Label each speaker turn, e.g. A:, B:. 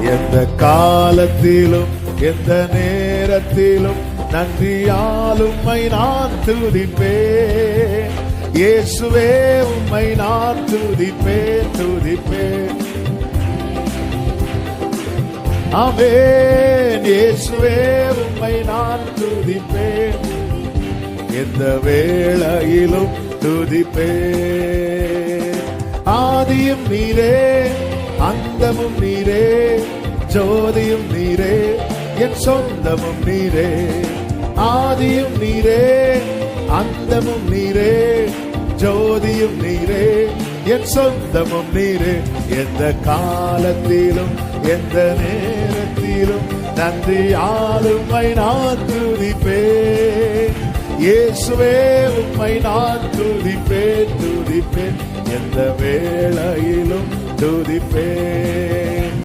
A: எந்த காலத்திலும் எந்த நேரத்திலும் நன்றியால் உம்மை நான் துதிப்பேன். இயேசுவே உம்மை நான் துதிப்பேன் துதிப்பேன். ஆமென். இயேசுவே உம்மை நான் துதிப்பேன். எந்த வேளையிலும் துதிப்பேன். ஆதியும் நீரே அந்தமும் நீரே, ஜோதியும் நீரே என் சொந்தமும் நீரே. ஆதியும் நீரே அந்தமும் நீரே, ஜோதியும் நீரே என் சொந்தமும் நீரே. எந்த காலத்திலும் எந்த நேரத்திலும் நன்றியால் உம்மை நான் துதிப்பேன். இயேசுவே உம்மை நான் துதிப்பேன் துதிப்பேன். எந்த வேளையிலும் துதிப்பேன்.